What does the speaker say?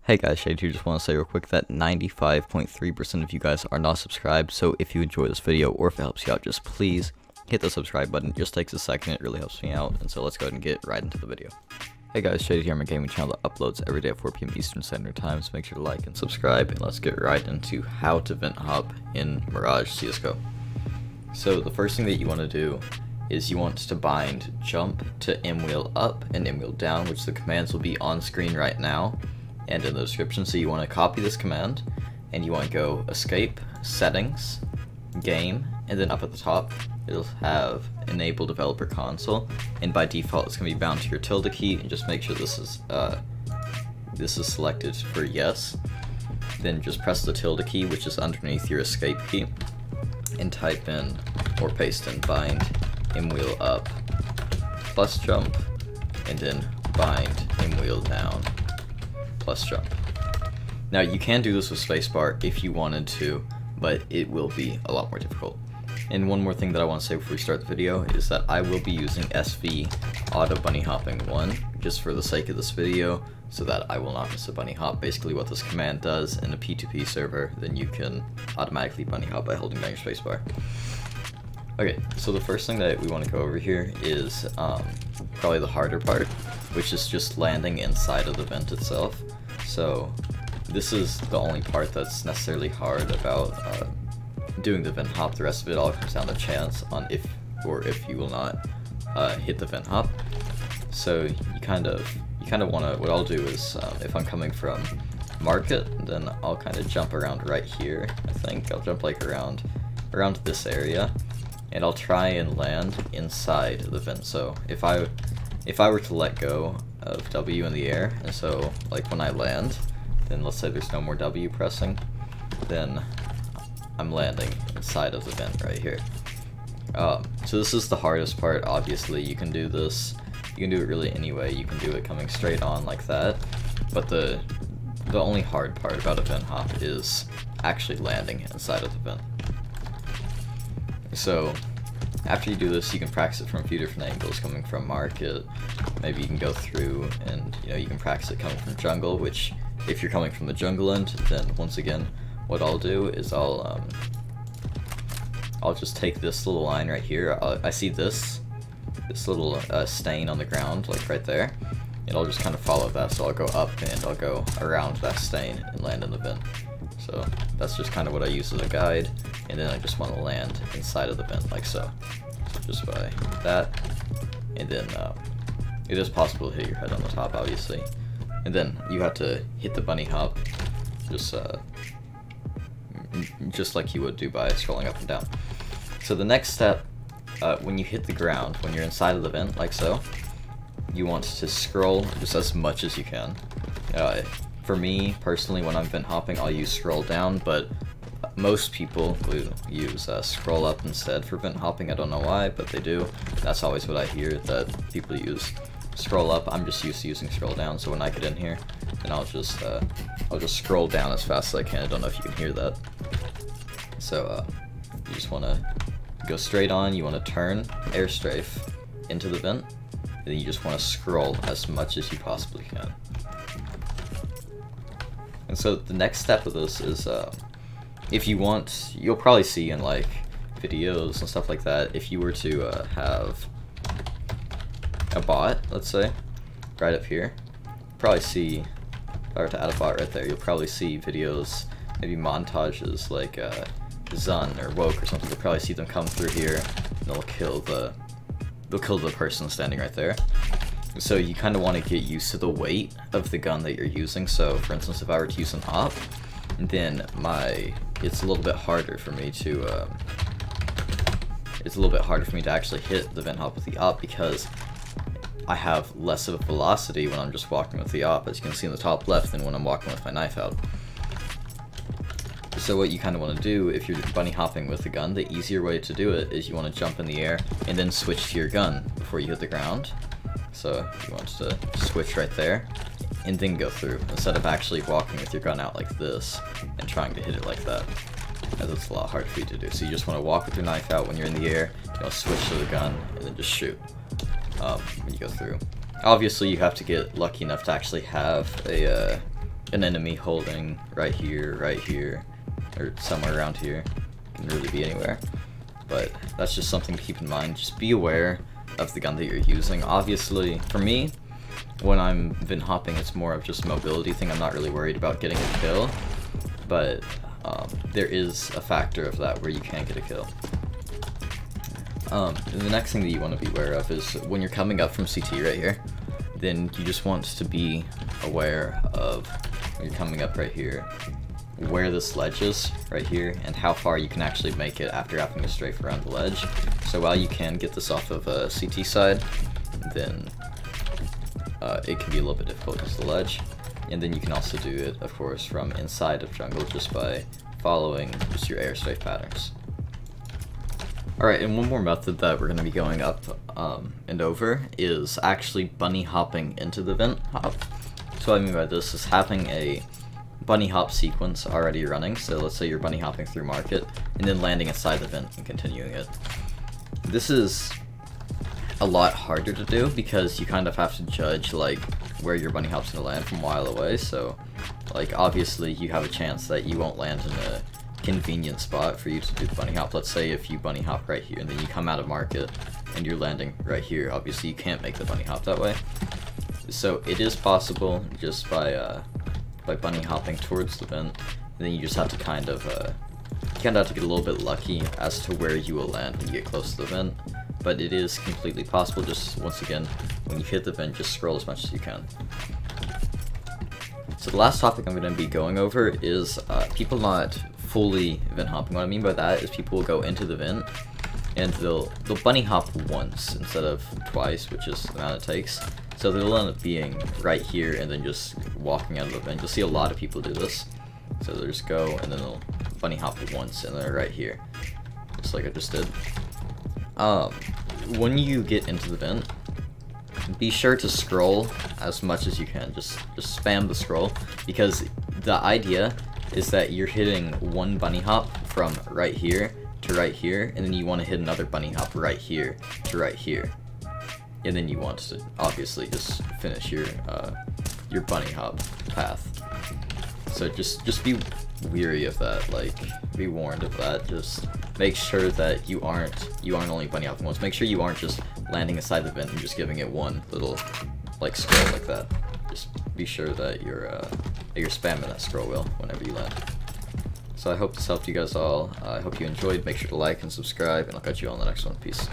Hey guys, Shade here. Just want to say real quick that 95.3% of you guys are not subscribed, so if you enjoy this video or if it helps you out, just please hit the subscribe button. It just takes a second, it really helps me out, and so let's go ahead and get right into the video. Hey guys, Shade here. I'm a gaming channel that uploads every day at 4 PM Eastern Standard Time, so make sure to like and subscribe, and let's get right into how to vent hop in Mirage CSGO. So the first thing that you want to do is you want to bind jump to M-wheel up and M-wheel down, which the commands will be on screen right now and in the description. So you want to copy this command and you want to go escape, settings, game, and then up at the top it'll have enable developer console, and by default it's going to be bound to your tilde key, and just make sure this is selected for yes. Then just press the tilde key, which is underneath your escape key, and type in or paste in bind M-wheel up plus jump, and then bind M-wheel down plus jump. Now you can do this with spacebar if you wanted to, but it will be a lot more difficult. And one more thing that I want to say before we start the video is that I will be using SV auto bunny hopping 1 just for the sake of this video, so that I will not miss a bunny hop. Basically what this command does in a P2P server, then you can automatically bunny hop by holding down your spacebar. Okay, so the first thing that we want to go over here is probably the harder part, which is just landing inside of the vent itself. So this is the only part that's necessarily hard about doing the vent hop. The rest of it all comes down to chance on if you will not hit the vent hop. So you kind of want to, what I'll do is if I'm coming from market, then I'll kind of jump around right here. I think I'll jump like around this area, and I'll try and land inside the vent. So if I were to let go of W in the air, and so like when I land, then let's say there's no more W pressing, then I'm landing inside of the vent right here. So this is the hardest part. Obviously you can do this, you can do it really any way. You can do it coming straight on like that, but the only hard part about a vent hop is actually landing inside of the vent. So after you do this, you can practice it from a few different angles. Coming from market, maybe you can go through and you can practice it coming from jungle, which if you're coming from the jungle end, then once again what I'll do is I'll just take this little line right here. I see this little stain on the ground, like right there, and I'll just kind of follow that. So I'll go up and I'll go around that stain and land in the vent. So that's just kind of what I use as a guide, and then I just want to land inside of the vent like so. Just by that, and then it is possible to hit your head on the top, obviously, and then you have to hit the bunny hop just like you would do by scrolling up and down. So the next step, when you hit the ground, when you're inside of the vent like so, you want to scroll just as much as you can. For me personally, when I'm vent hopping, I'll use scroll down, but most people will use scroll up instead for vent hopping. I don't know why, but they do. That's always what I hear, that people use scroll up. I'm just used to using scroll down, so when I get in here, then I'll just scroll down as fast as I can. I don't know if you can hear that. So you just want to go straight on. You want to turn air strafe into the vent, and then you just want to scroll as much as you possibly can. And so the next step of this is, if you want, you'll probably see in like videos and stuff like that, if you were to have a bot, let's say, right up here, probably see, if I were to add a bot right there, you'll probably see videos, maybe montages like Zuhn or Woke or something. You'll probably see them come through here, and they'll kill the person standing right there. So you kind of want to get used to the weight of the gun that you're using. So for instance, if I were to use an op, then it's a little bit harder for me to actually hit the vent hop with the op, because I have less of a velocity when I'm just walking with the op, as you can see in the top left, than when I'm walking with my knife out. So what you kind of want to do if you're bunny hopping with the gun, the easier way to do it is you want to jump in the air and then switch to your gun before you hit the ground. So you want to switch right there and then go through, instead of actually walking with your gun out like this and trying to hit it like that, as it's a lot harder for you to do. So you just want to walk with your knife out when you're in the air, switch to the gun, and then just shoot when you go through. Obviously you have to get lucky enough to actually have a an enemy holding right here, or somewhere around here. It can really be anywhere. But that's just something to keep in mind. Just be aware of the gun that you're using. Obviously, for me, when I'm venthopping, it's more of just a mobility thing. I'm not really worried about getting a kill, but there is a factor of that where you can get a kill. The next thing that you want to be aware of is when you're coming up from CT right here, then you just want to be aware of when you're coming up right here, where this ledge is right here, and how far you can actually make it after having to strafe around the ledge. So while you can get this off of a CT side, then it can be a little bit difficult because of the ledge. And then you can also do it, of course, from inside of jungle just by following just your air strafe patterns. Alright, and one more method that we're going to be going up and over is actually bunny hopping into the vent hop. So what I mean by this is having a bunny hop sequence already running. So let's say you're bunny hopping through market and then landing inside the vent and continuing it. This is a lot harder to do because you kind of have to judge like where your bunny hop's going to land from a while away. So like obviously you have a chance that you won't land in a convenient spot for you to do the bunny hop. Let's say if you bunny hop right here and then you come out of market and you're landing right here, obviously you can't make the bunny hop that way. So it is possible just by bunny hopping towards the vent, and then you just have to kind of get a little bit lucky as to where you will land when you get close to the vent. But it is completely possible. Just once again, when you hit the vent, just scroll as much as you can. So the last topic I'm going to be going over is people not fully vent hopping. What I mean by that is people will go into the vent and they'll bunny hop once instead of twice, which is the amount it takes. So they'll end up being right here and then just walking out of the vent. You'll see a lot of people do this. So they'll just go and then they'll bunny hop once and they're right here, just like I just did. When you get into the vent, be sure to scroll as much as you can. Just spam the scroll, because the idea is that you're hitting one bunny hop from right here to right here, and then you want to hit another bunny hop right here to right here, and then you want to obviously just finish your bunny hop path. So just be weary of that, like be warned of that. Just make sure that you aren't only bunny hopping once. Make sure you aren't just landing inside the vent and just giving it one little like scroll like that. Just be sure that you're spamming that scroll wheel whenever you land. So I hope this helped you guys all. I hope you enjoyed. Make sure to like and subscribe, and I'll catch you all in the next one. Peace.